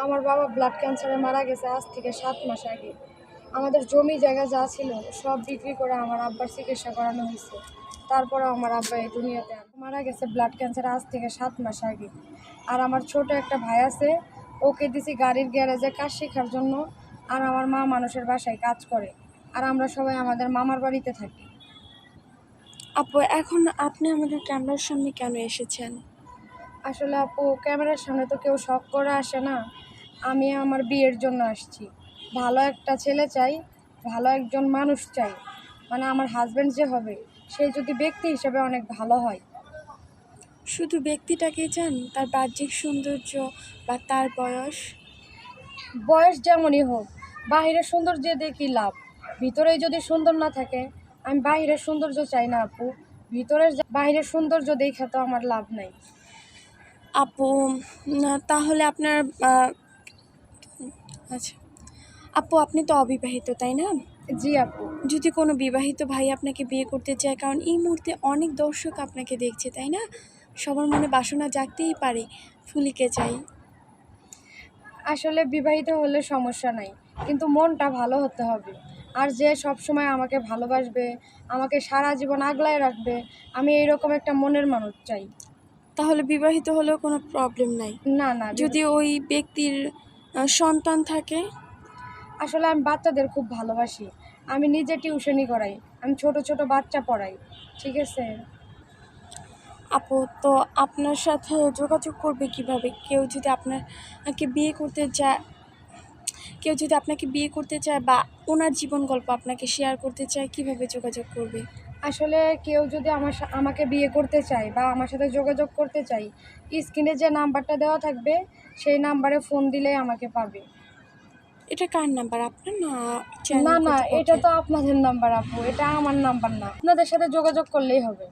আমার বাবা ব্লাড ক্যান্সারে মারা গেছে আজ থেকে 7 মাস আগে। আমাদের জমি জায়গা যা ছিল সব বিক্রি করে আমার আব্বার চিকিৎসা করানো হয়েছে। তারপরে আমার আব্বা এই দুনিয়াতে মারা গেছে ব্লাড ক্যান্সারে আজ থেকে 7 মাস আগে। আর আমার ছোট একটা ভাই আছে, ওকে দিছি গাড়ির গ্যারেজে কাজ শেখার জন্য। আর আমার মা মানুষের বাসায় কাজ করে। আর আমরা সবাই আমাদের মামার বাড়িতে থাকি। আপু, এখন আপনি আমাদের ক্যামেরার সামনে কেন এসেছেন? আসলে আপু, ক্যামেরার সামনে তো কেউ শখ করে আসে না। আমি আমার বিয়ের জন্য আসছি। ভালো একটা ছেলে চাই, ভালো একজন মানুষ চাই। মানে আমার হাজব্যান্ড যে হবে, সে যদি ব্যক্তি হিসেবে অনেক ভালো হয়। শুধু ব্যক্তিটাকেই চান, তার বাহ্যিক সৌন্দর্য বা তার বয়স? বয়স যেমনই হোক, বাহিরের সৌন্দর্য দেখি লাভ, ভিতরেই যদি সুন্দর না থাকে। আমি বাহিরের সৌন্দর্য চাই না আপু, বাহিরের সৌন্দর্য দেখে তো আমার লাভ নাই। আপু, তাহলে আপনার আচ্ছা আপু, আপনি তো অবিবাহিত, তাই না? জি আপু। যদি কোনো বিবাহিত ভাই আপনাকে বিয়ে করতে চায়, কারণ এই মুহূর্তে অনেক দর্শক আপনাকে দেখছে, তাই না? সবার মনে বাসনা জাগতেই পারে, ফুলিকে চাই। আসলে বিবাহিত হলে সমস্যা নাই, কিন্তু মনটা ভালো হতে হবে। আর যে সব সময় আমাকে ভালোবাসবে, আমাকে সারা জীবন আগলায় রাখবে, আমি এইরকম একটা মনের মানুষ চাই। তাহলে বিবাহিত হলেও কোনো প্রবলেম নাই? না না, যদি ওই ব্যক্তির সন্তান থাকে? আসলে আমি বাচ্চাদের খুব ভালোবাসি। আমি নিজে টিউশনি করাই, আমি ছোট ছোট বাচ্চা পড়াই। ঠিক আছে আপু, তো আপনার সাথে যোগাযোগ করবে কিভাবে? কেউ যদি আপনাকে বিয়ে করতে চায় বা ওনার জীবন গল্প আপনাকে শেয়ার করতে চায়, কিভাবে যোগাযোগ করবে? আসলে কেউ যদি আমাকে বিয়ে করতে চায় বা আমার সাথে যোগাযোগ করতে চায়, স্ক্রিনে যে নাম্বারটা দেওয়া থাকবে সেই নাম্বারে ফোন দিলে আমাকে পাবে। এটা কার নাম্বার, আপনার না না চ্যানেল না, এটা কর্তৃপক্ষের? তো আপনাদের নাম্বার আপু, এটা আমার নাম্বার না। আপনাদের সাথে যোগাযোগ করলেই হবে।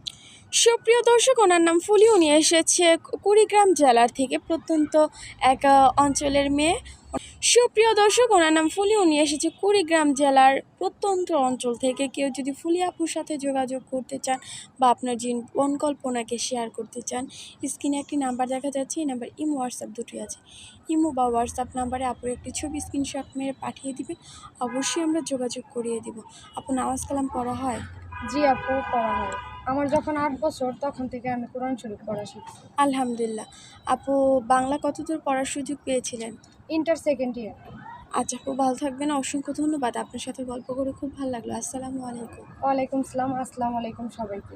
সুপ্রিয় দর্শক, ওনার নাম ফুলি। উনি এসেছে কুড়িগ্রাম জেলার থেকে, প্রত্যন্ত এক অঞ্চলের মেয়ে। সুপ্রিয় দর্শক, ওনার নাম ফুলি। উনি এসেছে কুড়িগ্রাম জেলার প্রত্যন্ত অঞ্চল থেকে। কেউ যদি ফুলি আপুর সাথে যোগাযোগ করতে চান বা আপনার জীবন কল্পনাকে শেয়ার করতে চান, স্ক্রিনে একটি নাম্বার দেখা যাচ্ছে। এই নাম্বার ইমো হোয়াটসঅ্যাপ দুটোই আছে। ইমো বা হোয়াটসঅ্যাপ নাম্বারে আপুর একটি ছবি স্ক্রিনশট মেরে পাঠিয়ে দিবেন, অবশ্যই আমরা যোগাযোগ করিয়ে দিব। আপু, নামাজ কালাম পড়া হয়? জি আপু, পড়া হয়। আমার যখন 8 বছর তখন থেকে আমি কোরআন শরীফ পড়া শিখছি। আলহামদুলিল্লাহ। আপু, বাংলা কতদূর পড়ার সুযোগ পেয়েছিলেন? Inter second year. আচ্ছা আপু, ভালো থাকবেন। অসংখ্য ধন্যবাদ। আপনার সাথে গল্প করে খুব ভালো লাগলো। আসসালামু আলাইকুম। ওয়ালাইকুম সালাম। আসসালামু আলাইকুম সবাইকে।